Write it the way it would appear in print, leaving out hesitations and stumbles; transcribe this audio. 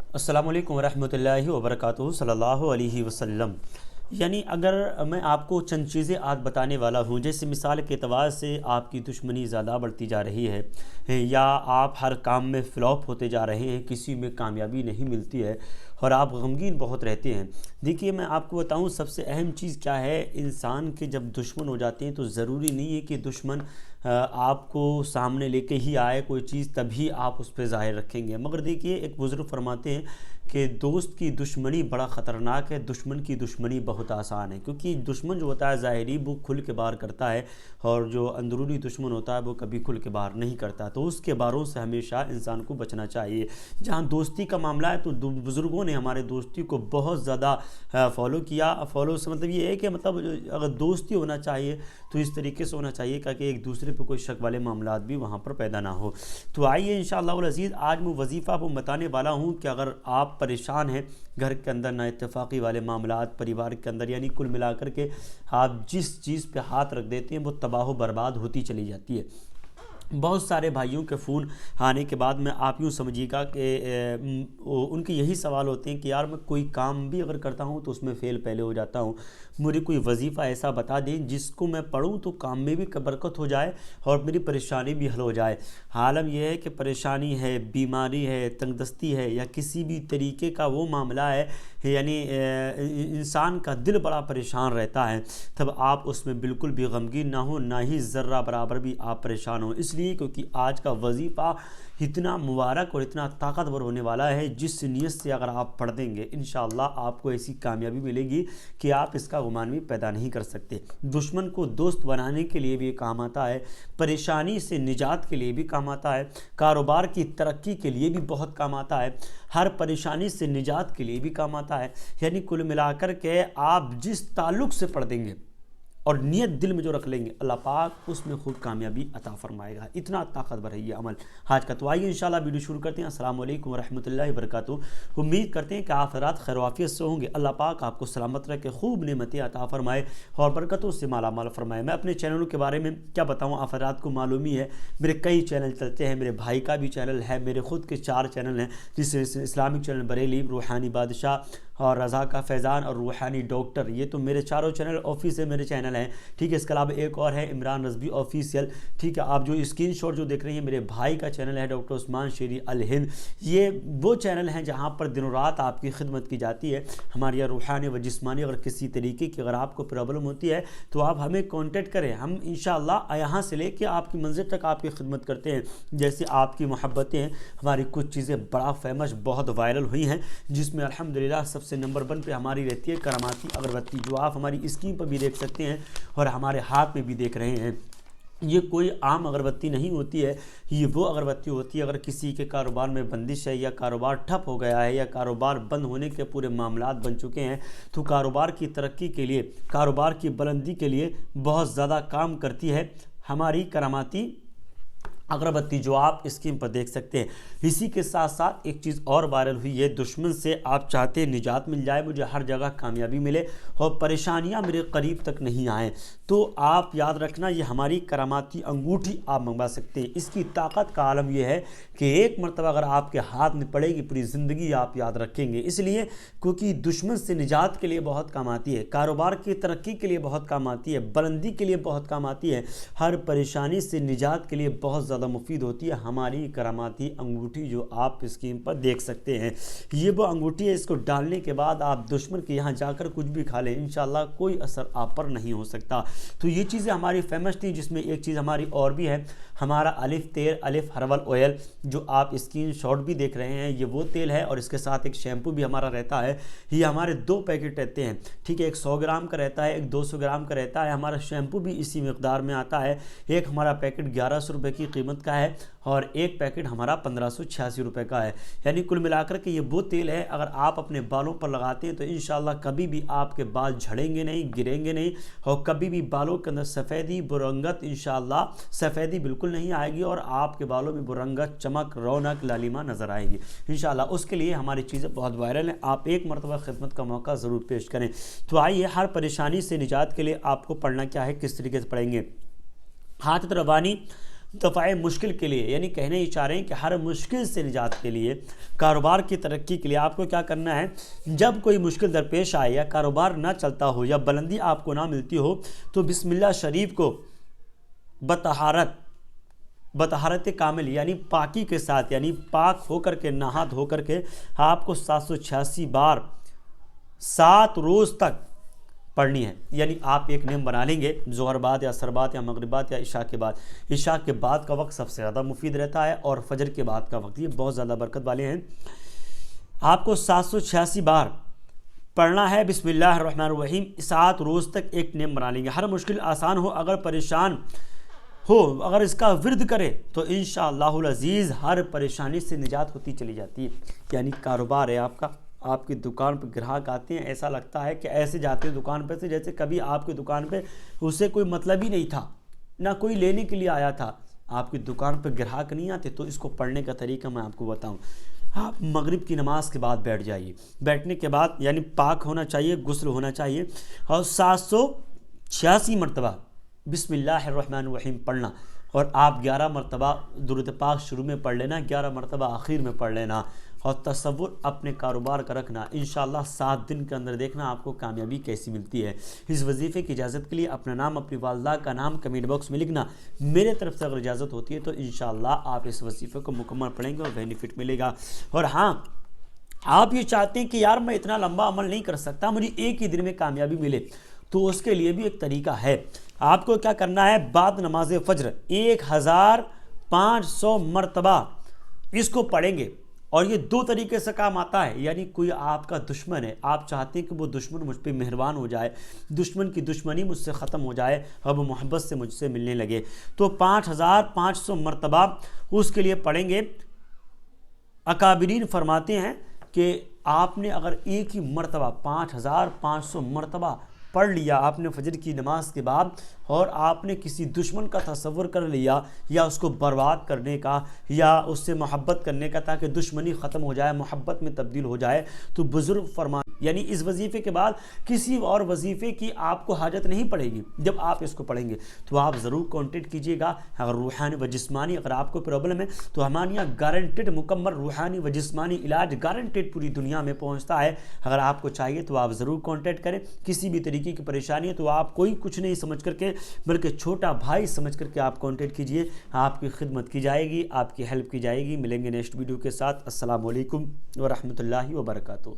السلام علیکم ورحمۃ اللہ وبرکاتہ صلی اللہ علیہ وسلم۔ یعنی اگر میں آپ کو چند چیزیں آج بتانے والا ہوں، جیسے مثال کے اعتبار سے آپ کی دشمنی زیادہ بڑھتی جا رہی ہے یا آپ ہر کام میں فلاپ ہوتے جا رہے ہیں، کسی میں کامیابی نہیں ملتی ہے اور آپ غمگین بہت رہتے ہیں۔ دیکھیے میں آپ کو بتاؤں سب سے اہم چیز کیا ہے، انسان کے جب دشمن ہو جاتے ہیں تو ضروری نہیں ہے کہ دشمن آپ کو سامنے لے کے ہی آئے کوئی چیز تبھی آپ اس پہ ظاہر رکھیں گے، مگر دیکھیے ایک بزرگ فرماتے ہیں کہ دوست کی دشمنی بڑا خطرناک ہے، دشمن کی دشمنی بہت آسان ہے، کیونکہ دشمن جو ہوتا ہے ظاہری وہ کھل کے باہر کرتا ہے اور جو اندرونی دشمن ہوتا ہے وہ کبھی کھل کے باہر نہیں کرتا، تو اس کے باروں سے ہمیشہ انسان کو بچنا چاہیے۔ جہاں دوستی کا معاملہ ہے تو بزرگوں نے ہمارے دوستی کو بہت زیادہ فالو کیا۔ فالو سے مطلب یہ ہے کہ اگر دوستی ہونا چاہیے تو اس طریقے سے ہونا چاہیے کہ ایک دوسرے پہ کوئی شک والے معاملات بھی وہاں پر پیدا نہ ہو۔ تو آئیے انشاءاللہ العزیز آج میں وظیفہ وہ بتانے والا ہوں کہ اگر آپ پریشان ہیں گھر کے اندر نا اتفاقی والے معاملات، پریوار کے اندر، یعنی کل ملا کر کے آپ جس چیز پہ ہاتھ رکھ دیتے ہیں وہ تباہ و برباد ہوتی چلی جاتی ہے۔ بہت سارے بھائیوں کے فون آنے کے بعد میں آپ یوں سمجھیے گا کہ ان کے یہی سوال ہوتے ہیں کہ یار میں کوئی کام بھی اگر کرتا ہوں تو اس میں فیل پہلے ہو جاتا ہوں، مجھے کوئی وظیفہ ایسا بتا دیں جس کو میں پڑھوں تو کام میں بھی برکت ہو جائے اور میری پریشانی بھی حل ہو جائے۔ عالم یہ ہے کہ پریشانی ہے، بیماری ہے، تنگ دستی ہے یا کسی بھی طریقے کا وہ معاملہ ہے، یعنی انسان کا دل بڑا پریشان رہتا ہے، تب آپ اس میں بالکل بھی غمگین نہ ہوں، نہ ہی ذرہ برابر بھی آپ پریشان ہوں، اس لیے کیونکہ آج کا وظیفہ اتنا مبارک اور اتنا طاقتور ہونے والا ہے، جس نیت سے اگر آپ پڑھ دیں گے انشاءاللہ آپ کو ایسی کامیابی ملے گی کہ آپ اس کا گمان بھی پیدا نہیں کر سکتے۔ دشمن کو دوست بنانے کے لیے بھی کام آتا ہے، پریشانی سے نجات کے لیے بھی کام آتا ہے، کاروبار کی ترقی کے لیے بھی بہت کام آتا ہے، ہر پریشانی سے نجات کے لیے بھی کام آتا ہے، یعنی کل ملا کر کے آپ جس تعلق سے پڑھ دیں گے اور نیت دل میں جو رکھ لیں گے اللہ پاک اس میں خوب کامیابی عطا فرمائے گا، اتنا طاقتور ہے یہ عمل آج کا۔ تو آئیے انشاءاللہ ویڈیو شروع کرتے ہیں۔ السلام علیکم ورحمۃ اللہ وبرکاتہ۔ امید کرتے ہیں کہ آپ حضرات خیر و عافیت سے ہوں گے، اللہ پاک آپ کو سلامت رکھے، خوب نعمتیں عطا فرمائے اور برکتوں سے مالا مال فرمائے۔ میں اپنے چینلوں کے بارے میں کیا بتاؤں، آپ حضرات کو معلوم ہی ہے میرے کئی چینل چلتے ہیں، میرے بھائی کا بھی چینل ہے، میرے خود کے 4 چینل ہیں، جس سے اسلامک چینل بریلی، روحانی بادشاہ اور رضا کا فیضان اور روحانی ڈاکٹر، یہ تو میرے چاروں چینل آفس ہے، میرے چینل ہیں، ٹھیک ہے۔ اس کے علاوہ ایک اور ہے عمران رضوی آفیشیل، ٹھیک ہے۔ آپ جو اسکرین شاٹ جو دیکھ رہے ہیں میرے بھائی کا چینل ہے ڈاکٹر عثمان شیری الہند، یہ وہ چینل ہیں جہاں پر دن و رات آپ کی خدمت کی جاتی ہے ہماری روحانی و جسمانی۔ اگر کسی طریقے کی اگر آپ کو پرابلم ہوتی ہے تو آپ ہمیں کانٹیکٹ کریں، ہم انشاءاللہ یہاں سے لے کے آپ کی منزل تک آپ کی خدمت کرتے ہیں۔ جیسے آپ کی محبتیں ہیں، ہماری کچھ چیزیں بڑا فیمس بہت وائرل ہوئی ہیں، جس میں الحمدللہ سب سے نمبر 1 پہ ہماری رہتی ہے کراماتی اگربتی، جو آپ ہماری اسکرین پر بھی دیکھ سکتے ہیں اور ہمارے ہاتھ میں بھی دیکھ رہے ہیں۔ یہ کوئی عام اگربتی نہیں ہوتی ہے، یہ وہ اگربتی ہوتی ہے اگر کسی کے کاروبار میں بندش ہے یا کاروبار ٹھپ ہو گیا ہے یا کاروبار بند ہونے کے پورے معاملات بن چکے ہیں، تو کاروبار کی ترقی کے لیے، کاروبار کی بلندی کے لیے بہت زیادہ کام کرتی ہے ہماری کراماتی اگربتی، جو آپ اسکرین پر دیکھ سکتے ہیں۔ اسی کے ساتھ ساتھ ایک چیز اور وائرل ہوئی ہے، دشمن سے آپ چاہتے ہیں نجات مل جائے، مجھے ہر جگہ کامیابی ملے اور پریشانیاں میرے قریب تک نہیں آئیں، تو آپ یاد رکھنا یہ ہماری کراماتی انگوٹھی آپ منگوا سکتے ہیں۔ اس کی طاقت کا عالم یہ ہے کہ ایک مرتبہ اگر آپ کے ہاتھ میں پڑے گی پوری زندگی آپ یاد رکھیں گے، اس لیے کیونکہ دشمن سے نجات کے لیے بہت کام آتی ہے، کاروبار کی ترقی کے لیے بہت کام آتی ہے، بلندی کے لیے بہت کام آتی ہے، ہر پریشانی سے نجات کے لیے بہت زیادہ مفید ہوتی ہے ہماری کراماتی انگوٹھی، جو آپ اسکرین پر دیکھ سکتے ہیں۔ یہ وہ انگوٹھی ہے، اس کو ڈالنے کے بعد آپ دشمن کے یہاں جا کر کچھ بھی کھا لیں انشاءاللہ کوئی اثر آپ پر نہیں ہو سکتا۔ تو یہ چیزیں ہماری فیمس تھیں، جس میں ایک چیز ہماری اور بھی ہے، ہمارا الف تیل الف ہربل آئل، جو آپ اسکرین شاٹ بھی دیکھ رہے ہیں، یہ وہ تیل ہے اور اس کے ساتھ ایک شیمپو بھی ہمارا رہتا ہے۔ یہ ہمارے 2 پیکٹ رہتے ہیں، ٹھیک ہے، ایک 100 گرام کا رہتا ہے، ایک 200 گرام کا رہتا ہے۔ ہمارا شیمپو بھی اسی مقدار میں آتا ہے، ایک ہمارا پیکٹ 1100 روپے کی قیمت کا ہے اور ایک پیکٹ ہمارا 1586 روپے کا ہے، یعنی کل ملا کر کے یہ وہ تیل ہے اگر آپ اپنے بالوں پر لگاتے ہیں تو انشاءاللہ کبھی بھی آپ کے بال جھڑیں گے نہیں، گریں گے نہیں، اور کبھی بھی بالوں کے اندر سفیدی برنگت انشاءاللہ سفیدی بالکل نہیں آئے گی اور آپ کے بالوں میں برنگت، چمک، رونق، لالیما نظر آئے گی انشاءاللہ۔ اس کے لیے ہماری چیزیں بہت وائرل ہیں، آپ ایک مرتبہ خدمت کا موقع ضرور پیش کریں۔ تو آئیے ہر پریشانی سے نجات کے لیے آپ کو پڑھنا کیا ہے، کس طریقے سے پڑھیں گے۔ حاتت ربانی دفع مشکل کے لیے، یعنی کہنے یہ چاہ رہے ہیں کہ ہر مشکل سے نجات کے لیے، کاروبار کی ترقی کے لیے آپ کو کیا کرنا ہے، جب کوئی مشکل درپیش آئے یا کاروبار نہ چلتا ہو یا بلندی آپ کو نہ ملتی ہو، تو بسم اللہ شریف کو بطہارت کامل یعنی پاکی کے ساتھ، یعنی پاک ہو کر کے، نہا دھو کر کے آپ کو 786 بار 7 روز تک پڑھنی ہے۔ یعنی آپ ایک نیم بنا لیں گے، ظہر بعد یا عصر بعد یا مغرب بعد یا عشاء کے بعد۔ عشاء کے بعد کا وقت سب سے زیادہ مفید رہتا ہے، اور فجر کے بعد کا وقت، یہ بہت زیادہ برکت والے ہیں۔ آپ کو 786 بار پڑھنا ہے بسم اللہ الرحمن الرحیم، 7 روز تک ایک نیم بنا لیں گے۔ ہر مشکل آسان ہو، اگر پریشان ہو، اگر اس کا ورد کرے تو انشاءاللہ العزیز ہر پریشانی سے نجات ہوتی چلی جاتی ہے۔ یعنی کاروبار ہے آپ کا، آپ کی دکان پہ گراہک آتے ہیں، ایسا لگتا ہے کہ ایسے جاتے ہیں دکان پہ سے جیسے کبھی آپ کی دکان پہ اسے کوئی مطلب ہی نہیں تھا، نہ کوئی لینے کے لیے آیا تھا۔ آپ کی دکان پہ گراہک نہیں آتے، تو اس کو پڑھنے کا طریقہ میں آپ کو بتاؤں۔ آپ مغرب کی نماز کے بعد بیٹھ جائیے، بیٹھنے کے بعد یعنی پاک ہونا چاہیے، غسل ہونا چاہیے، اور 786 مرتبہ بسم اللہ الرحمن الرحیم پڑھنا، اور آپ 11 مرتبہ درود پاک شروع میں پڑھ لینا، 11 مرتبہ آخر میں پڑھ لینا، اور تصور اپنے کاروبار کا رکھنا۔ انشاءاللہ 7 دن کے اندر دیکھنا آپ کو کامیابی کیسی ملتی ہے۔ اس وظیفے کی اجازت کے لیے اپنا نام، اپنی والدہ کا نام کمنٹ باکس میں لکھنا۔ میرے طرف سے اگر اجازت ہوتی ہے تو انشاءاللہ آپ اس وظیفے کو مکمل پڑھیں گے اور بینیفٹ ملے گا۔ اور ہاں، آپ یہ چاہتے ہیں کہ یار میں اتنا لمبا عمل نہیں کر سکتا، مجھے ایک ہی دن میں کامیابی ملے، تو اس کے لیے بھی ایک طریقہ ہے۔ آپ کو کیا کرنا ہے، بعد نماز فجر 1500 مرتبہ اس کو پڑھیں گے، اور یہ 2 طریقے سے کام آتا ہے۔ یعنی کوئی آپ کا دشمن ہے، آپ چاہتے ہیں کہ وہ دشمن مجھ پہ مہربان ہو جائے، دشمن کی دشمنی مجھ سے ختم ہو جائے اور وہ محبت سے مجھ سے ملنے لگے، تو 5500 مرتبہ اس کے لیے پڑھیں گے۔ اکابرین فرماتے ہیں کہ آپ نے اگر ایک ہی مرتبہ 5500 مرتبہ پڑھ لیا آپ نے فجر کی نماز کے بعد، اور آپ نے کسی دشمن کا تصور کر لیا، یا اس کو برباد کرنے کا، یا اس سے محبت کرنے کا، تاکہ دشمنی ختم ہو جائے، محبت میں تبدیل ہو جائے، تو بزرگ فرمان یعنی اس وظیفے کے بعد کسی اور وظیفے کی آپ کو حاجت نہیں پڑے گی۔ جب آپ اس کو پڑھیں گے تو آپ ضرور کانٹیکٹ کیجئے گا۔ اگر روحانی و جسمانی اگر آپ کو پرابلم ہے تو ہمارے یہاں گارنٹیڈ مکمل روحانی و جسمانی علاج گارنٹیڈ پوری دنیا میں پہنچتا ہے۔ اگر آپ کو چاہیے تو آپ ضرور کانٹیکٹ کریں۔ کسی بھی طریقے کی پریشانی ہے تو آپ کوئی کچھ نہیں سمجھ کر کے، بلکہ چھوٹا بھائی سمجھ کر کے آپ کانٹیکٹ کیجئے، آپ کی خدمت کی جائے گی، آپ کی ہیلپ کی جائے گی۔ ملیں گے نیکسٹ ویڈیو کے ساتھ۔ السلام علیکم ورحمۃ اللہ وبرکاتہ۔